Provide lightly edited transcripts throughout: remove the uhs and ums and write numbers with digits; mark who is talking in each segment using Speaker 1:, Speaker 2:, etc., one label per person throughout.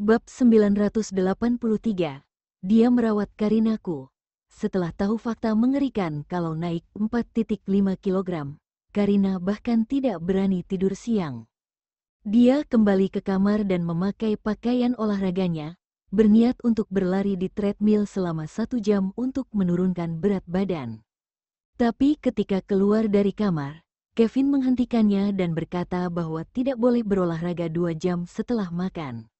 Speaker 1: Bab 983. Dia merawat Karinaku. Setelah tahu fakta mengerikan kalau naik 4,5 kilogram, Karina bahkan tidak berani tidur siang. Dia kembali ke kamar dan memakai pakaian olahraganya, berniat untuk berlari di treadmill selama 1 jam untuk menurunkan berat badan. Tapi ketika keluar dari kamar, Kevin menghentikannya dan berkata bahwa tidak boleh berolahraga 2 jam setelah makan.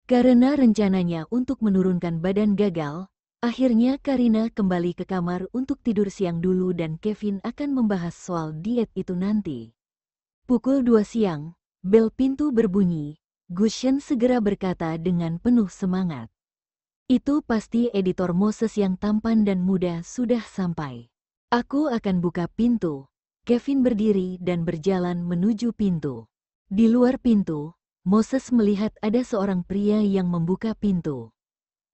Speaker 1: Karena rencananya untuk menurunkan badan gagal, akhirnya Karina kembali ke kamar untuk tidur siang dulu dan Kevin akan membahas soal diet itu nanti. Pukul 2 siang, bel pintu berbunyi. Gushen segera berkata dengan penuh semangat. Itu pasti editor Moses yang tampan dan muda sudah sampai. Aku akan buka pintu. Kevin berdiri dan berjalan menuju pintu. Di luar pintu, Moses melihat ada seorang pria yang membuka pintu.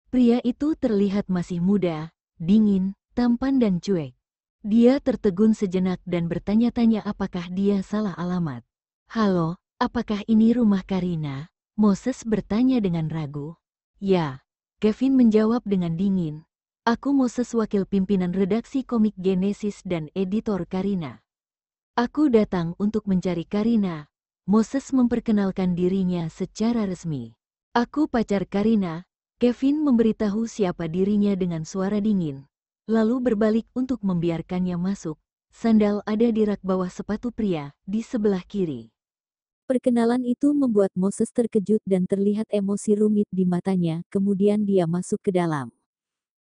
Speaker 1: Pria itu terlihat masih muda, dingin, tampan dan cuek. Dia tertegun sejenak dan bertanya-tanya apakah dia salah alamat. "Halo, apakah ini rumah Karina?" Moses bertanya dengan ragu. "Ya," Kevin menjawab dengan dingin. "Aku Moses, wakil pimpinan redaksi komik Genesis dan editor Karina. Aku datang untuk mencari Karina." Moses memperkenalkan dirinya secara resmi. "Aku pacar Karina." Kevin memberitahu siapa dirinya dengan suara dingin, lalu berbalik untuk membiarkannya masuk. Sandal ada di rak bawah sepatu pria, di sebelah kiri. Perkenalan itu membuat Moses terkejut dan terlihat emosi rumit di matanya, kemudian dia masuk ke dalam.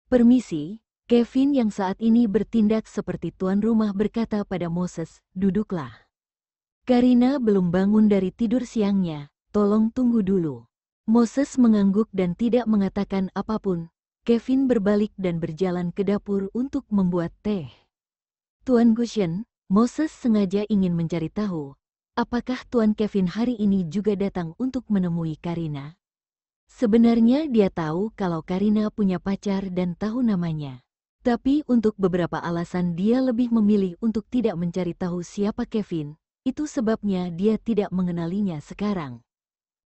Speaker 1: "Permisi." Kevin yang saat ini bertindak seperti tuan rumah berkata pada Moses, "Duduklah. Karina belum bangun dari tidur siangnya, tolong tunggu dulu." Moses mengangguk dan tidak mengatakan apapun. Kevin berbalik dan berjalan ke dapur untuk membuat teh. "Tuan Gushen," Moses sengaja ingin mencari tahu, apakah Tuan Kevin hari ini juga datang untuk menemui Karina? Sebenarnya dia tahu kalau Karina punya pacar dan tahu namanya. Tapi untuk beberapa alasan dia lebih memilih untuk tidak mencari tahu siapa Kevin. Itu sebabnya dia tidak mengenalinya sekarang.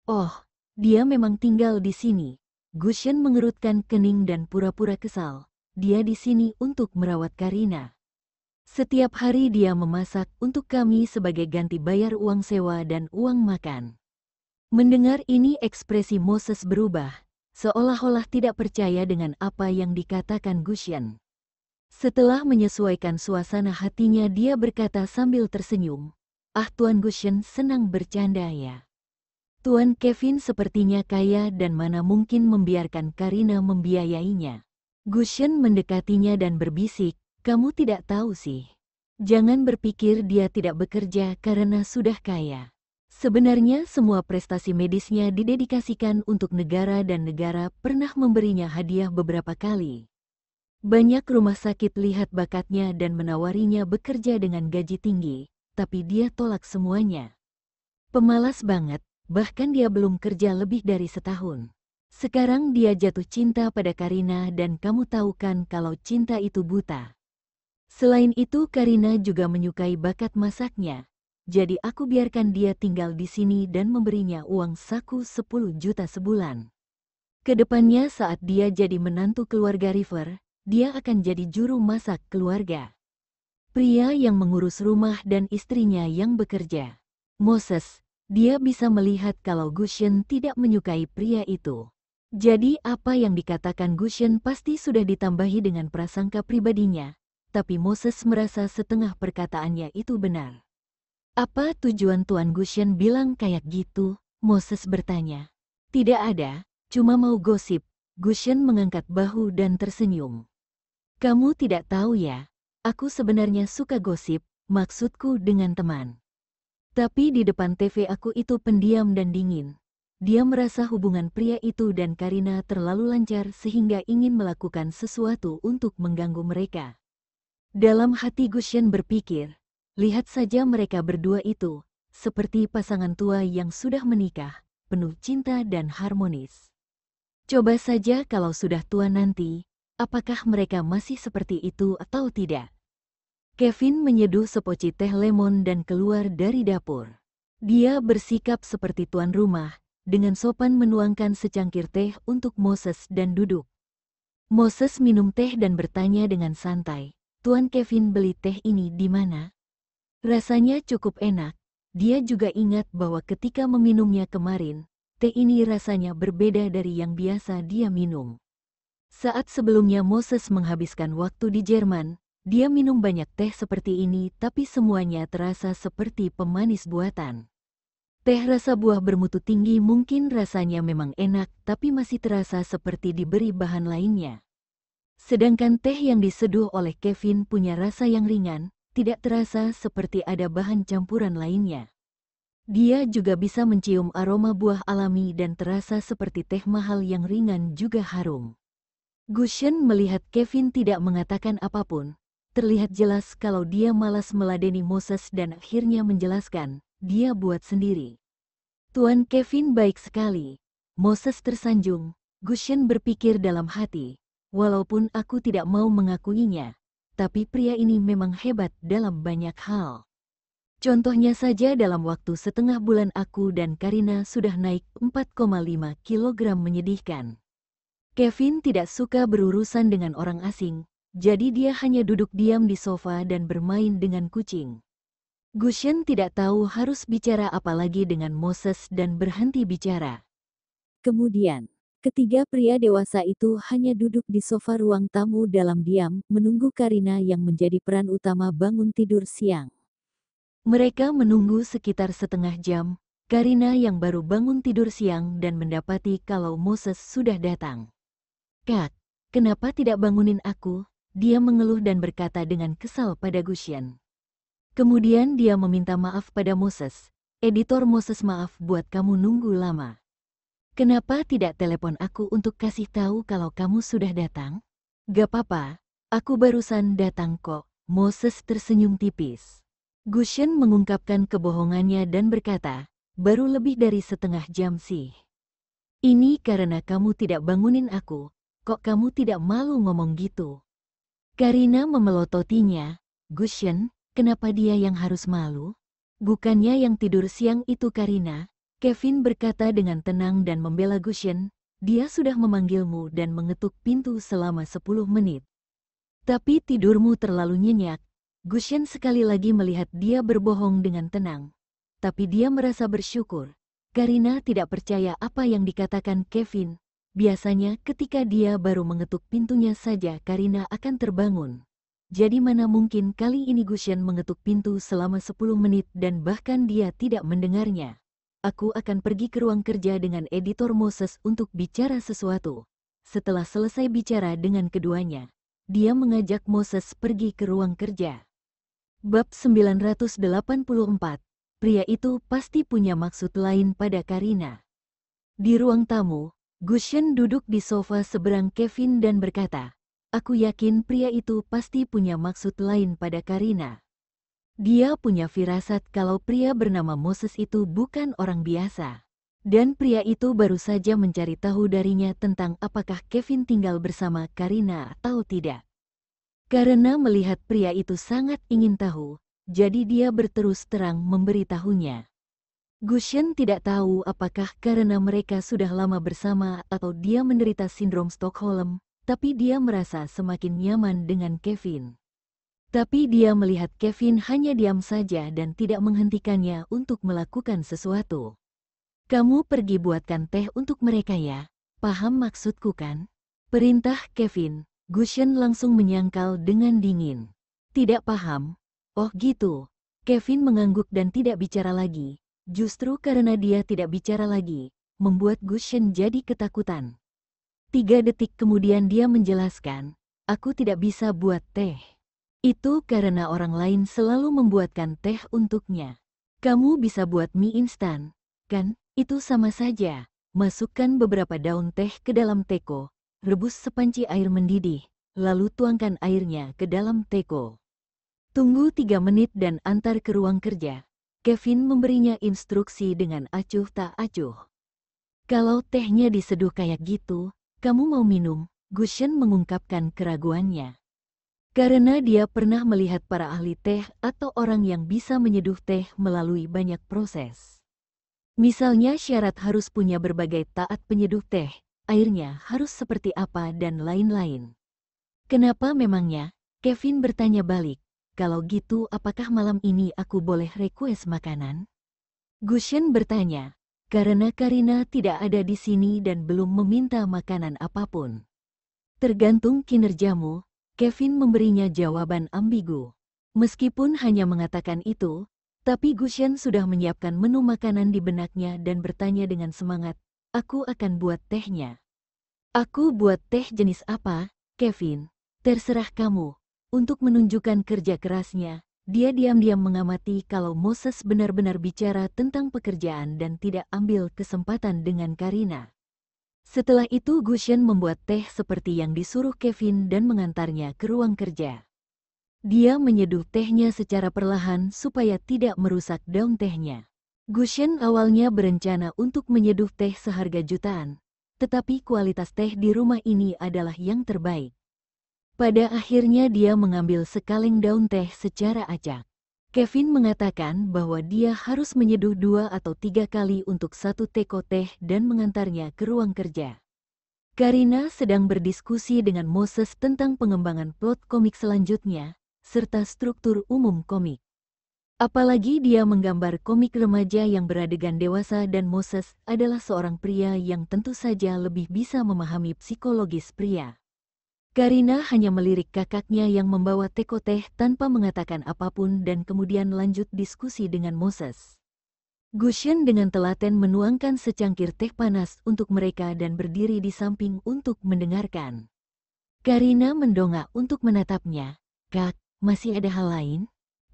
Speaker 1: "Oh, dia memang tinggal di sini." Gushen mengerutkan kening dan pura-pura kesal. "Dia di sini untuk merawat Karina. Setiap hari dia memasak untuk kami sebagai ganti bayar uang sewa dan uang makan." Mendengar ini ekspresi Moses berubah, seolah-olah tidak percaya dengan apa yang dikatakan Gushen. Setelah menyesuaikan suasana hatinya dia berkata sambil tersenyum, "Ah, Tuan Gushen senang bercanda ya. Tuan Kevin sepertinya kaya dan mana mungkin membiarkan Karina membiayainya." Gushen mendekatinya dan berbisik, "Kamu tidak tahu sih. Jangan berpikir dia tidak bekerja karena sudah kaya. Sebenarnya semua prestasi medisnya didedikasikan untuk negara dan negara pernah memberinya hadiah beberapa kali. Banyak rumah sakit lihat bakatnya dan menawarinya bekerja dengan gaji tinggi, tapi dia tolak semuanya. Pemalas banget, bahkan dia belum kerja lebih dari setahun. Sekarang dia jatuh cinta pada Karina dan kamu tahu kan kalau cinta itu buta. Selain itu Karina juga menyukai bakat masaknya. Jadi aku biarkan dia tinggal di sini dan memberinya uang saku 10 juta sebulan. Kedepannya saat dia jadi menantu keluarga River, dia akan jadi juru masak keluarga. Pria yang mengurus rumah dan istrinya yang bekerja. Moses, dia bisa melihat kalau Gushen tidak menyukai pria itu. Jadi apa yang dikatakan Gushen pasti sudah ditambahi dengan prasangka pribadinya, tapi Moses merasa setengah perkataannya itu benar. "Apa tujuan Tuan Gushen bilang kayak gitu?" Moses bertanya. "Tidak ada, cuma mau gosip." Gushen mengangkat bahu dan tersenyum. "Kamu tidak tahu ya, aku sebenarnya suka gosip, maksudku dengan teman. Tapi di depan TV aku itu pendiam dan dingin." Dia merasa hubungan pria itu dan Karina terlalu lancar sehingga ingin melakukan sesuatu untuk mengganggu mereka. Dalam hati Gushen berpikir, lihat saja mereka berdua itu, seperti pasangan tua yang sudah menikah, penuh cinta dan harmonis. Coba saja kalau sudah tua nanti, apakah mereka masih seperti itu atau tidak? Kevin menyeduh sepoci teh lemon dan keluar dari dapur. Dia bersikap seperti tuan rumah, dengan sopan menuangkan secangkir teh untuk Moses dan duduk. Moses minum teh dan bertanya dengan santai, "Tuan Kevin beli teh ini di mana?" Rasanya cukup enak. Dia juga ingat bahwa ketika meminumnya kemarin, teh ini rasanya berbeda dari yang biasa dia minum. Saat sebelumnya Moses menghabiskan waktu di Jerman, dia minum banyak teh seperti ini tapi semuanya terasa seperti pemanis buatan. Teh rasa buah bermutu tinggi mungkin rasanya memang enak tapi masih terasa seperti diberi bahan lainnya. Sedangkan teh yang diseduh oleh Kevin punya rasa yang ringan, tidak terasa seperti ada bahan campuran lainnya. Dia juga bisa mencium aroma buah alami dan terasa seperti teh mahal yang ringan juga harum. Gushen melihat Kevin tidak mengatakan apapun. Terlihat jelas kalau dia malas meladeni Moses dan akhirnya menjelaskan, dia buat sendiri. Tuan Kevin baik sekali. Moses tersanjung. Gushen berpikir dalam hati, walaupun aku tidak mau mengakuinya, tapi pria ini memang hebat dalam banyak hal. Contohnya saja dalam waktu setengah bulan aku dan Karina sudah naik 4,5 kilogram menyedihkan. Kevin tidak suka berurusan dengan orang asing, jadi dia hanya duduk diam di sofa dan bermain dengan kucing. Gushen tidak tahu harus bicara apa lagi dengan Moses dan berhenti bicara. Kemudian, ketiga pria dewasa itu hanya duduk di sofa ruang tamu dalam diam, menunggu Karina yang menjadi peran utama bangun tidur siang. Mereka menunggu sekitar setengah jam, Karina yang baru bangun tidur siang dan mendapati kalau Moses sudah datang. "Kak, kenapa tidak bangunin aku?" Dia mengeluh dan berkata dengan kesal pada Gushen. Kemudian dia meminta maaf pada Moses. "Editor Moses, maaf buat kamu nunggu lama. Kenapa tidak telepon aku untuk kasih tahu kalau kamu sudah datang?" "Gak apa-apa, aku barusan datang kok." Moses tersenyum tipis. Gushen mengungkapkan kebohongannya dan berkata, "Baru lebih dari setengah jam sih. Ini karena kamu tidak bangunin aku. Kok kamu tidak malu ngomong gitu?" Karina memelototinya. "Gushen, kenapa dia yang harus malu? Bukannya yang tidur siang itu Karina?" Kevin berkata dengan tenang dan membela Gushen. "Dia sudah memanggilmu dan mengetuk pintu selama 10 menit. Tapi tidurmu terlalu nyenyak." Gushen sekali lagi melihat dia berbohong dengan tenang. Tapi dia merasa bersyukur. Karina tidak percaya apa yang dikatakan Kevin. Biasanya ketika dia baru mengetuk pintunya saja Karina akan terbangun. Jadi mana mungkin kali ini Gushen mengetuk pintu selama 10 menit dan bahkan dia tidak mendengarnya. "Aku akan pergi ke ruang kerja dengan editor Moses untuk bicara sesuatu." Setelah selesai bicara dengan keduanya, dia mengajak Moses pergi ke ruang kerja. Bab 984. Pria itu pasti punya maksud lain pada Karina. Di ruang tamu, Gushen duduk di sofa seberang Kevin dan berkata, "Aku yakin pria itu pasti punya maksud lain pada Karina. Dia punya firasat kalau pria bernama Moses itu bukan orang biasa. Dan pria itu baru saja mencari tahu darinya tentang apakah Kevin tinggal bersama Karina atau tidak. Karena melihat pria itu sangat ingin tahu, jadi dia berterus terang memberitahunya." Gushen tidak tahu apakah karena mereka sudah lama bersama atau dia menderita sindrom Stockholm, tapi dia merasa semakin nyaman dengan Kevin. Tapi dia melihat Kevin hanya diam saja dan tidak menghentikannya untuk melakukan sesuatu. "Kamu pergi buatkan teh untuk mereka ya, paham maksudku kan?" perintah Kevin. Gushen langsung menyangkal dengan dingin. "Tidak paham." "Oh gitu." Kevin mengangguk dan tidak bicara lagi. Justru karena dia tidak bicara lagi, membuat Gushen jadi ketakutan. 3 detik kemudian dia menjelaskan, "Aku tidak bisa buat teh. Itu karena orang lain selalu membuatkan teh untuknya. Kamu bisa buat mie instan, kan? Itu sama saja. Masukkan beberapa daun teh ke dalam teko, rebus sepanci air mendidih, lalu tuangkan airnya ke dalam teko. Tunggu 3 menit dan antar ke ruang kerja." Kevin memberinya instruksi dengan acuh tak acuh. "Kalau tehnya diseduh kayak gitu, kamu mau minum?" Gushen mengungkapkan keraguannya. Karena dia pernah melihat para ahli teh atau orang yang bisa menyeduh teh melalui banyak proses. Misalnya syarat harus punya berbagai taat penyeduh teh, airnya harus seperti apa dan lain-lain. Kenapa memangnya? Kevin bertanya balik. Kalau gitu apakah malam ini aku boleh request makanan? Gushen bertanya. Karena Karina tidak ada di sini dan belum meminta makanan apapun. Tergantung kinerjamu, Kevin memberinya jawaban ambigu. Meskipun hanya mengatakan itu, tapi Gushen sudah menyiapkan menu makanan di benaknya dan bertanya dengan semangat, "Aku akan buat tehnya." "Aku buat teh jenis apa, Kevin?" "Terserah kamu." Untuk menunjukkan kerja kerasnya, dia diam-diam mengamati kalau Moses benar-benar bicara tentang pekerjaan dan tidak ambil kesempatan dengan Karina. Setelah itu Gushen membuat teh seperti yang disuruh Kevin dan mengantarnya ke ruang kerja. Dia menyeduh tehnya secara perlahan supaya tidak merusak daun tehnya. Gushen awalnya berencana untuk menyeduh teh seharga jutaan, tetapi kualitas teh di rumah ini adalah yang terbaik. Pada akhirnya dia mengambil sekaleng daun teh secara acak. Kevin mengatakan bahwa dia harus menyeduh 2 atau 3 kali untuk satu teko teh dan mengantarnya ke ruang kerja. Karina sedang berdiskusi dengan Moses tentang pengembangan plot komik selanjutnya, serta struktur umum komik. Apalagi dia menggambar komik remaja yang beradegan dewasa dan Moses adalah seorang pria yang tentu saja lebih bisa memahami psikologis pria. Karina hanya melirik kakaknya yang membawa teko teh tanpa mengatakan apapun dan kemudian lanjut diskusi dengan Moses. Gushen dengan telaten menuangkan secangkir teh panas untuk mereka dan berdiri di samping untuk mendengarkan. Karina mendongak untuk menatapnya. "Kak, masih ada hal lain?"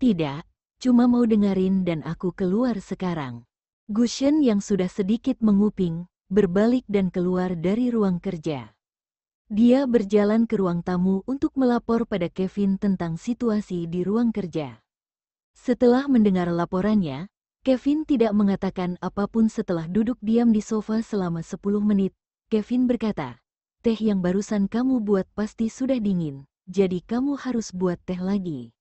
Speaker 1: "Tidak, cuma mau dengerin dan aku keluar sekarang." Gushen yang sudah sedikit menguping, berbalik dan keluar dari ruang kerja. Dia berjalan ke ruang tamu untuk melapor pada Kevin tentang situasi di ruang kerja. Setelah mendengar laporannya, Kevin tidak mengatakan apapun setelah duduk diam di sofa selama 10 menit. Kevin berkata, "Teh yang barusan kamu buat pasti sudah dingin, jadi kamu harus buat teh lagi."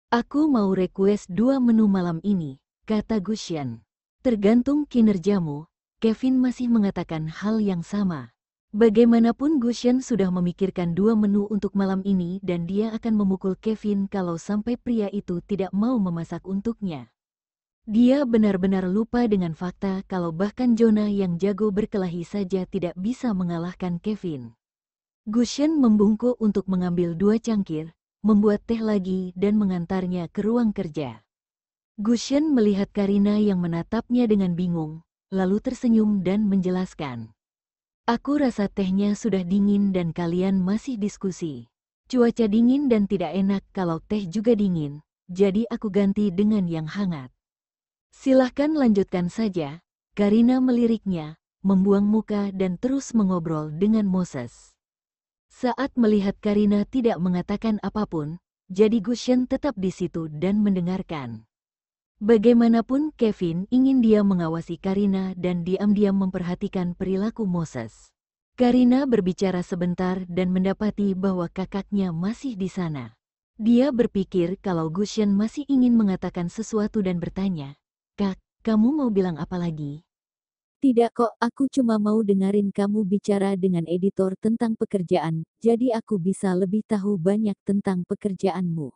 Speaker 1: "Aku mau request 2 menu malam ini," kata Gushen. "Tergantung kinerjamu." Kevin masih mengatakan hal yang sama. Bagaimanapun Gushen sudah memikirkan 2 menu untuk malam ini dan dia akan memukul Kevin kalau sampai pria itu tidak mau memasak untuknya. Dia benar-benar lupa dengan fakta kalau bahkan Jonah yang jago berkelahi saja tidak bisa mengalahkan Kevin. Gushen membungkuk untuk mengambil 2 cangkir, membuat teh lagi dan mengantarnya ke ruang kerja. Gushen melihat Karina yang menatapnya dengan bingung, lalu tersenyum dan menjelaskan. "Aku rasa tehnya sudah dingin dan kalian masih diskusi. Cuaca dingin dan tidak enak kalau teh juga dingin, jadi aku ganti dengan yang hangat." "Silahkan lanjutkan saja." Karina meliriknya, membuang muka dan terus mengobrol dengan Moses. Saat melihat Karina tidak mengatakan apapun, jadi Gushen tetap di situ dan mendengarkan. Bagaimanapun Kevin ingin dia mengawasi Karina dan diam-diam memperhatikan perilaku Moses. Karina berbicara sebentar dan mendapati bahwa kakaknya masih di sana. Dia berpikir kalau Gushen masih ingin mengatakan sesuatu dan bertanya, "Kak, kamu mau bilang apa lagi?"
Speaker 2: Tidak kok, aku cuma mau dengerin kamu bicara dengan editor tentang pekerjaan, jadi aku bisa lebih tahu banyak tentang pekerjaanmu.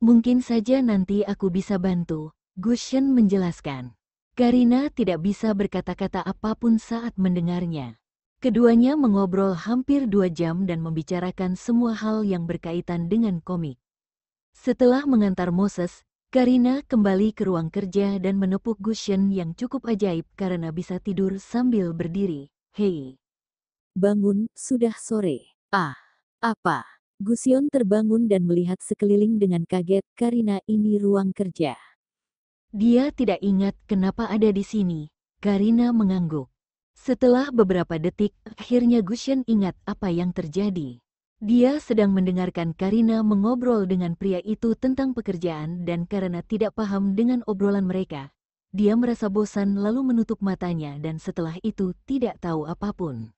Speaker 1: "Mungkin saja nanti aku bisa bantu," Gushen menjelaskan. Karina tidak bisa berkata-kata apapun saat mendengarnya. Keduanya mengobrol hampir 2 jam dan membicarakan semua hal yang berkaitan dengan komik. Setelah mengantar Moses, Karina kembali ke ruang kerja dan menepuk Gushen yang cukup ajaib karena bisa tidur sambil berdiri. "Hei,
Speaker 2: Bangun, sudah sore. Ah, apa? Gusyon terbangun dan melihat sekeliling dengan kaget, Karina ini ruang kerja.
Speaker 1: dia tidak ingat kenapa ada di sini." Karina mengangguk. Setelah beberapa detik, akhirnya Gushen ingat apa yang terjadi. Dia sedang mendengarkan Karina mengobrol dengan pria itu tentang pekerjaan dan karena tidak paham dengan obrolan mereka, dia merasa bosan lalu menutup matanya dan setelah itu tidak tahu apapun.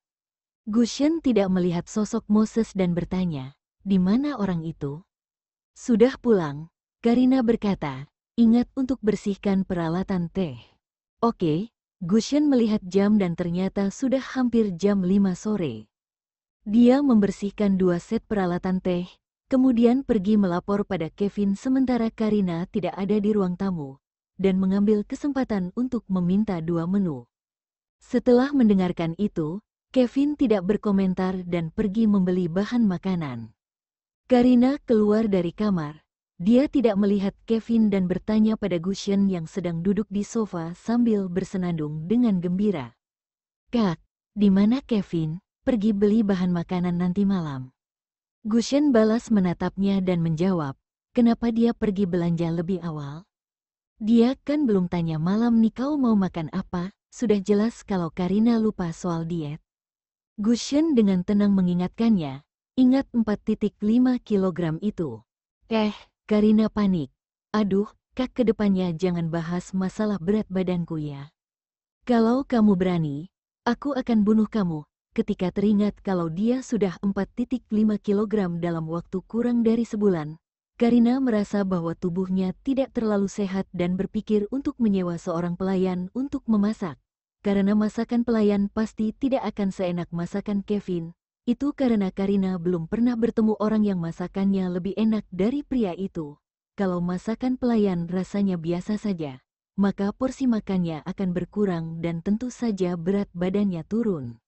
Speaker 1: Gushen tidak melihat sosok Moses dan bertanya, "Di mana orang itu?" "Sudah pulang," Karina berkata, "ingat untuk bersihkan peralatan teh." "Oke." Gushen melihat jam dan ternyata sudah hampir jam 5 sore. Dia membersihkan 2 set peralatan teh, kemudian pergi melapor pada Kevin sementara Karina tidak ada di ruang tamu, dan mengambil kesempatan untuk meminta 2 menu. Setelah mendengarkan itu, Kevin tidak berkomentar dan pergi membeli bahan makanan. Karina keluar dari kamar. Dia tidak melihat Kevin dan bertanya pada Gushen yang sedang duduk di sofa sambil bersenandung dengan gembira. "Kak, di mana Kevin? Pergi beli bahan makanan nanti malam." Gushen balas menatapnya dan menjawab, "Kenapa dia pergi belanja lebih awal? Dia kan belum tanya malam nih kau mau makan apa, sudah jelas kalau Karina lupa soal diet." Gushen dengan tenang mengingatkannya, "Ingat 4,5 kilogram itu." Karina panik. "Aduh, Kak, kedepannya jangan bahas masalah berat badanku ya. Kalau kamu berani, aku akan bunuh kamu." Ketika teringat kalau dia sudah 4,5 kilogram dalam waktu kurang dari sebulan, Karina merasa bahwa tubuhnya tidak terlalu sehat dan berpikir untuk menyewa seorang pelayan untuk memasak. Karena masakan pelayan pasti tidak akan seenak masakan Kevin. Itu karena Karina belum pernah bertemu orang yang masakannya lebih enak dari pria itu. Kalau masakan pelayan rasanya biasa saja, maka porsi makannya akan berkurang dan tentu saja berat badannya turun.